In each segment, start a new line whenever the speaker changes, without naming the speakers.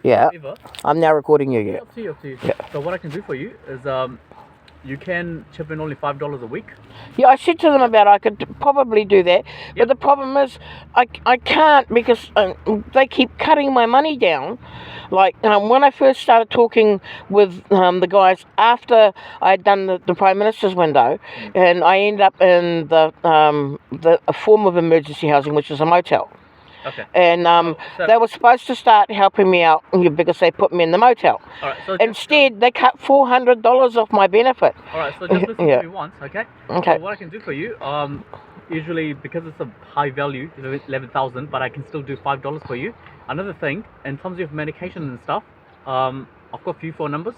Yeah.
However,
I'm now recording you, yeah.
up to you.
Yeah.
So what I can do for you is you can chip in only $5 a week.
Yeah, I said to them about I could probably do that, but
Yep.
the problem is I can't because they keep cutting my money down. Like when I first started talking with the guys after I'd done the Prime Minister's window, and I ended up in a form of emergency housing, which is a motel.
Okay.
And
So-
they were supposed to start helping me out because they put me in the motel.
All right. So
Instead, they cut $400 off my benefit.
all right. So just listen
Yeah.
to me once, okay?
Okay.
So what I can do for you, usually because it's a high value, 11,000, but I can still do $5 for you. Another thing, in terms of medication and stuff, I've got a few phone numbers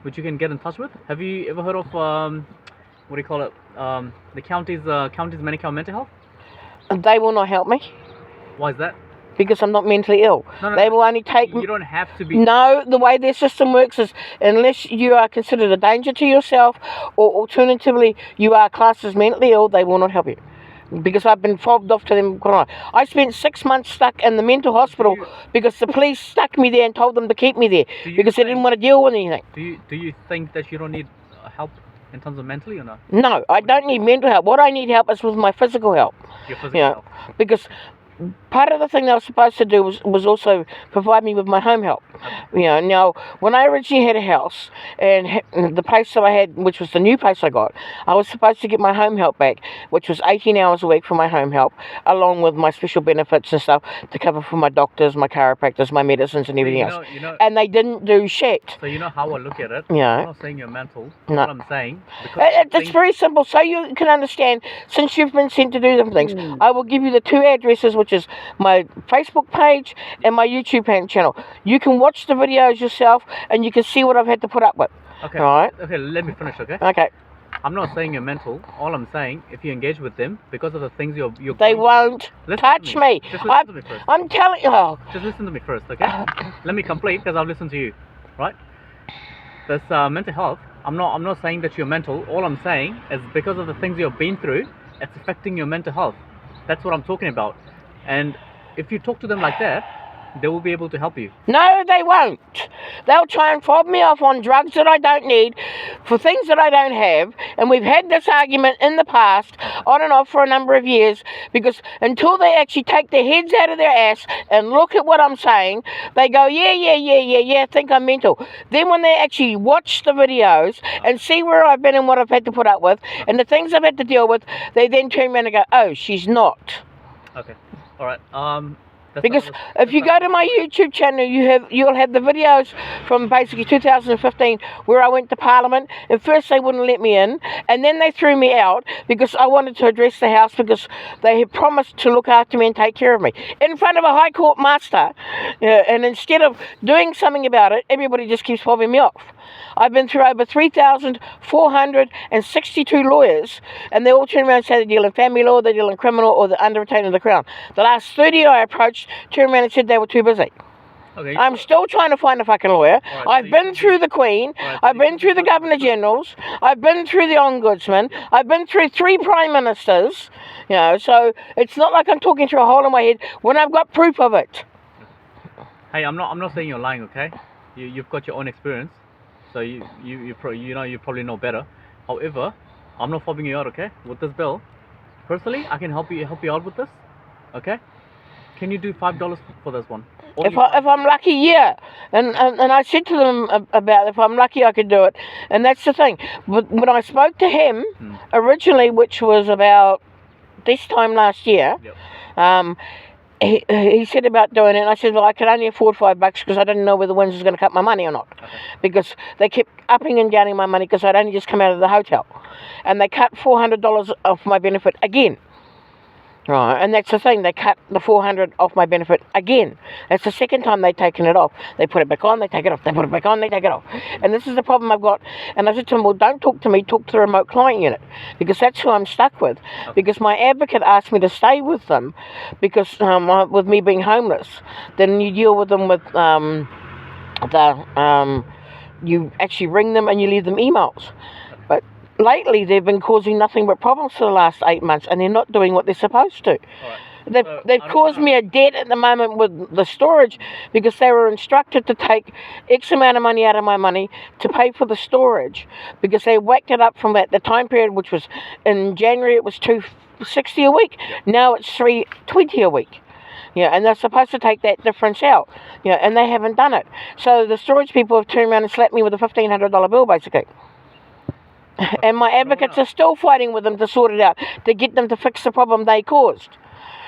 which you can get in touch with. Have you ever heard of what do you call it? The county's Medicare mental health.
They will not help me
Why is that?
because I'm not mentally ill.
No,
They will only take
You don't have to be.
No, the way their system works is unless you are considered a danger to yourself or alternatively you are classed as mentally ill, they will not help you. Because I've been fobbed off to them. I spent 6 months stuck in the mental hospital because the police stuck me there and told them to keep me there because they didn't want to deal with anything.
Do you think that you don't need help in terms of mentally or not?
No, I don't need mental help. What I need help is with my physical help.
Your physical
Yeah,
health.
because part of the thing they were supposed to do was also provide me with my home help. Now, when I originally had a house, and the place that I had, which was the new place I got, I was supposed to get my home help back, which was 18 hours a week for my home help, along with my special benefits and stuff to cover for my doctors, my chiropractors, my medicines and everything else. And they didn't do shit.
So you know how I look at it?
Yeah.
I'm not saying you're mental.
No.
What I'm saying,
It's very simple, so you can understand. Since you've been sent to do some things, I will give you the two addresses, which is my Facebook page and my YouTube channel. You can watch the videos yourself, and you can see what I've had to put up with.
Okay.
Right?
Okay, let me finish, okay?
Okay.
I'm not saying you're mental. All I'm saying, if you engage with them, because of the things you're
They
going
won't
through,
touch me.
Just listen to me first.
I'm telling you. Oh.
Just listen to me first, okay? Let me complete because I've listened to you, right? This mental health. I'm not saying that you're mental. All I'm saying is because of the things you've been through, it's affecting your mental health. That's what I'm talking about. And if you talk to them like that, they will be able to help you.
No, they won't. They'll try and fob me off on drugs that I don't need for things that I don't have. And we've had this argument in the past, on and off for a number of years, because until they actually take their heads out of their ass and look at what I'm saying, they go, yeah, think I'm mental. Then when they actually watch the videos and see where I've been and what I've had to put up with and the things I've had to deal with, they then turn around and go, oh, she's not.
Okay. All right.
Because if you go to my YouTube channel, you'll have the videos from basically 2015 where I went to Parliament, and first they wouldn't let me in, and then they threw me out because I wanted to address the House because they had promised to look after me and take care of me in front of a High Court master, and instead of doing something about it, everybody just keeps fobbing me off. I've been through over 3,462 lawyers, and they all turn around and say they deal in family law, they deal in criminal, or the under retainer of the Crown. The last 30 I approached turned around and said they were too busy.
Okay.
I'm still trying to find a fucking lawyer.
Right,
I've been through the Queen. I've been through the Governor Generals. I've been through the Ombudsman. I've been through 3 Prime Ministers. So it's not like I'm talking through a hole in my head when I've got proof of it.
Hey, I'm not saying you're lying, okay? You've got your own experience, so you probably know better. However, I'm not fobbing you out, okay? With this bill, personally, I can help you out with this, okay? Can you do $5 for this one?
If I'm lucky, yeah. And I said to them about if I'm lucky, I could do it. And that's the thing. But when I spoke to him originally, which was about this time last year, he said about doing it, and I said, well, I can only afford $5 because I didn't know whether Windsor was going to cut my money or not. Okay. Because they kept upping and downing my money because I'd only just come out of the hotel. And they cut $400 off my benefit again. Right, and that's the thing, they cut the $400 off my benefit again. That's the second time they've taken it off. They put it back on, they take it off, they put it back on, they take it off. And this is the problem I've got. And I said to them, well, don't talk to me, talk to the remote client unit, because that's who I'm stuck with. Okay. Because my advocate asked me to stay with them, because with me being homeless, then you deal with them with you actually ring them and you leave them emails. But lately, they've been causing nothing but problems for the last 8 months, and they're not doing what they're supposed to.
All right.
They've
So,
they've
I don't
caused
wanna-
me a debt at the moment with the storage because they were instructed to take X amount of money out of my money to pay for the storage because they whacked it up from at the time period, which was in January it was $260 a week. Now it's $320 a week. Yeah, and they're supposed to take that difference out. Yeah, and they haven't done it. So the storage people have turned around and slapped me with a $1,500 bill, basically. And my advocates are still fighting with them to sort it out, to get them to fix the problem they caused.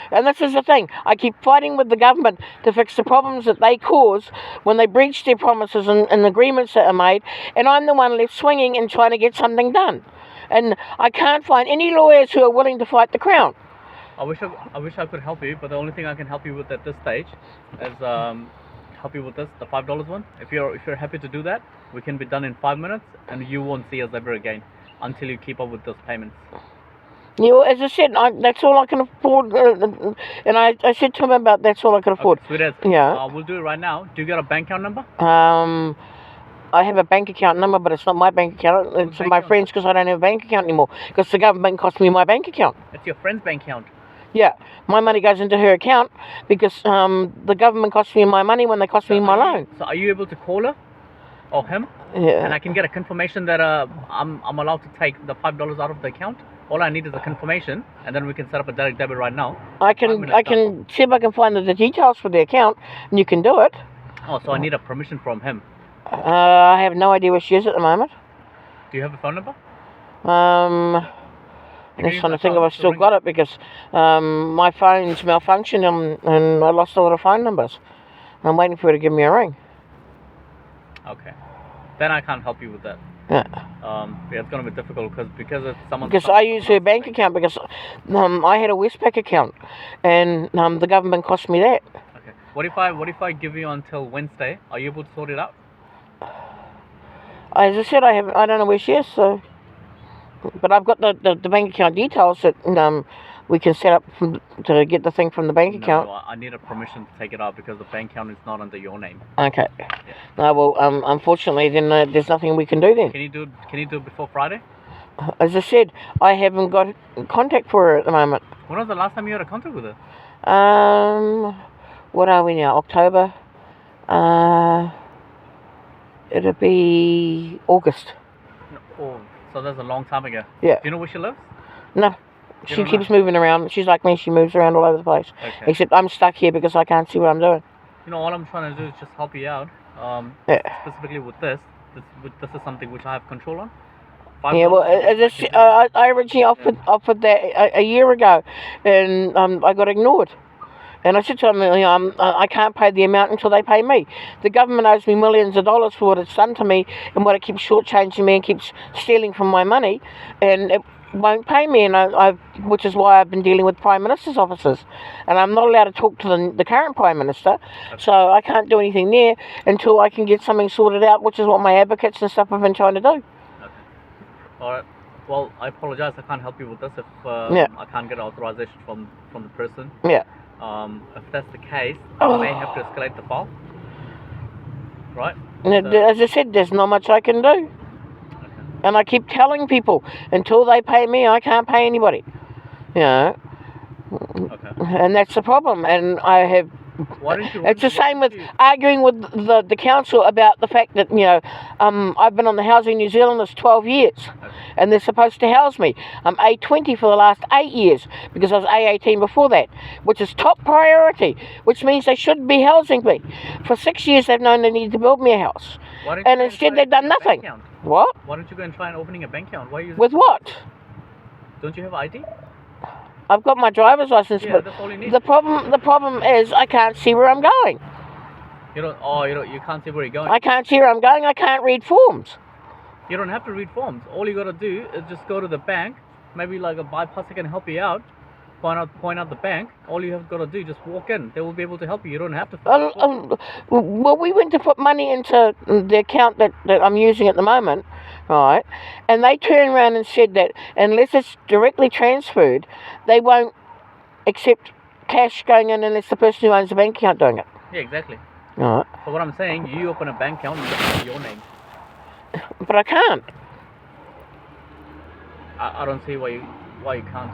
And this is the thing. I keep fighting with the government to fix the problems that they caused when they breached their promises and agreements that are made. And I'm the one left swinging and trying to get something done. And I can't find any lawyers who are willing to fight the Crown.
I wish I could help you, but the only thing I can help you with at this stage is help you with this, the $5 one. If you're happy to do that, we can be done in 5 minutes, and you won't see us ever again until you keep up with those payments.
You know, as I said, that's all I can afford. And I said to him about that's all I can afford.
Okay, sweet as.
Yeah.
We'll do it right now. Do you got a bank account number?
I have a bank account number, but it's not my bank account. It's
bank
my
account?
friend's because I don't have a bank account anymore because the government cost me my bank account.
It's your friend's bank account.
Yeah, my money goes into her account because the government cost me my money when they cost me my loan.
So are you able to call her or him?
Yeah.
And I can get a confirmation that I'm allowed to take the $5 out of the account. All I need is a confirmation, and then we can set up a direct debit right now.
I can see if I can find the details for the account, and you can do it.
Oh, so I need a permission from him.
I have no idea where she is at the moment.
Do you have a phone number?
I'm just trying to think if I've still got it because my phone's malfunctioned and I lost a lot of phone numbers. I'm waiting for her to give me a ring.
Okay. Then I can't help you with that.
Yeah.
Yeah, it's gonna be difficult because it's someone's.
Because I use her bank account because I had a Westpac account and the government cost me that.
Okay. What if I give you until Wednesday? Are you able to sort it out?
As I said, I don't know where she is, so. But I've got the bank account details that we can set up to get the thing from the bank account.
No, I need a permission to take it out because the bank account is not under your name.
Okay. No, well, unfortunately, then there's nothing we can do then.
Can you do it before Friday?
As I said, I haven't got contact for her at the moment.
When was the last time you had a contact with her?
What are we now? October. It'll be August.
Oh, so that's a long time ago.
Yeah.
Do you know where she lives?
No.
You
She
don't
keeps moving around. She's like me. She moves around all over the place.
Okay.
Except I'm stuck here because I can't see what I'm doing.
You know, all I'm trying to do is just help you out.
Yeah.
Specifically with this. This is something which I have control on.
Yeah, well, I originally offered that a year ago, and I got ignored. And I said to them, I can't pay the amount until they pay me. The government owes me millions of dollars for what it's done to me and what it keeps shortchanging me and keeps stealing from my money, and it won't pay me. And which is why I've been dealing with Prime Minister's offices, and I'm not allowed to talk to the current Prime Minister, so I can't do anything there until I can get something sorted out, which is what my advocates and stuff have been trying to do.
All right. Well, I apologize. I can't help you with this if
Yeah.
I can't get authorization from the person.
Yeah.
If that's the case, I may have to escalate the file. Right?
And as I said, there's not much I can do.
Okay.
And I keep telling people, until they pay me, I can't pay anybody. You know.
Okay.
And that's the problem. And I have.
Why don't you?
It's the same with arguing with the council about the fact that, I've been on the Housing New Zealand this 12 years. And they're supposed to house me. I'm A20 for the last 8 years because I was A18 before that, which is top priority, which means they should be housing me. For 6 years, they've known they need to build me a house. And instead, they've done nothing. What?
Why don't you go and try and opening a bank account? Why are you?
With what?
Don't you have ID?
I've got my driver's license,
Yeah,
but
that's all you need.
the problem is I can't see where I'm going.
You can't see where you're going.
I can't see where I'm going. I can't read forms.
You don't have to read forms. All you gotta do is just go to the bank. Maybe like a bypasser can help you out. Point out the bank. All you have got to do is just walk in. They will be able to help you. You don't have to.
Well, we went to put money into the account that I'm using at the moment, right? And they turned around and said that unless it's directly transferred, they won't accept cash going in unless the person who owns the bank account doing it.
Yeah, exactly.
All right.
So what I'm saying, you open a bank account with your name.
But I can't.
I don't see why you can't.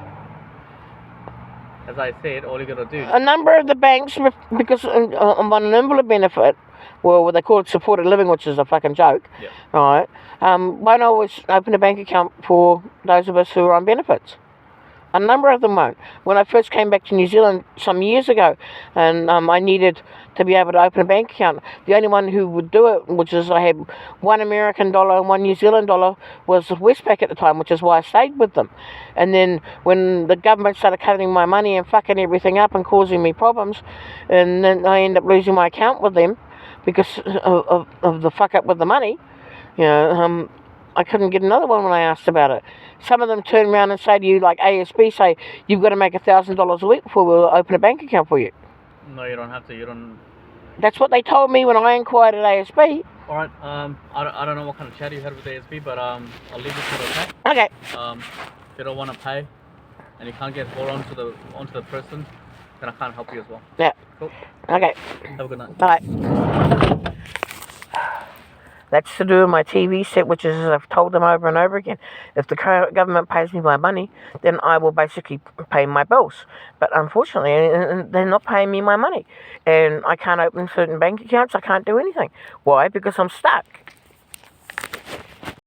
as I said, all you gotta do.
A number of the banks, because I'm on an envelope benefit, well, what they call it supported living, which is a fucking joke,
Yeah.
right? Won't always open a bank account for those of us who are on benefits. A number of them won't. When I first came back to New Zealand some years ago, and I needed to be able to open a bank account, the only one who would do it, which is I had $1 American and $1 New Zealand dollar, was Westpac at the time, which is why I stayed with them. And then when the government started cutting my money and fucking everything up and causing me problems, and then I ended up losing my account with them because of the fuck up with the money, you know, I couldn't get another one when I asked about it. Some of them turn around and say to you, like ASB, say, you've got to make $1,000 a week before we'll open a bank account for you.
No, you don't have to. You don't.
That's what they told me when I inquired at ASB.
All right. I don't know what kind of chat you had with ASB, but I'll leave it to the
Okay.
If you don't want to pay, and you can't get hold onto the person, then I can't help you as well.
Yeah.
Cool.
Okay.
Have a good night.
Bye. That's to do with my TV set, which is, as I've told them over and over again, if the government pays me my money, then I will basically pay my bills. But unfortunately, they're not paying me my money. And I can't open certain bank accounts. I can't do anything. Why? Because I'm stuck.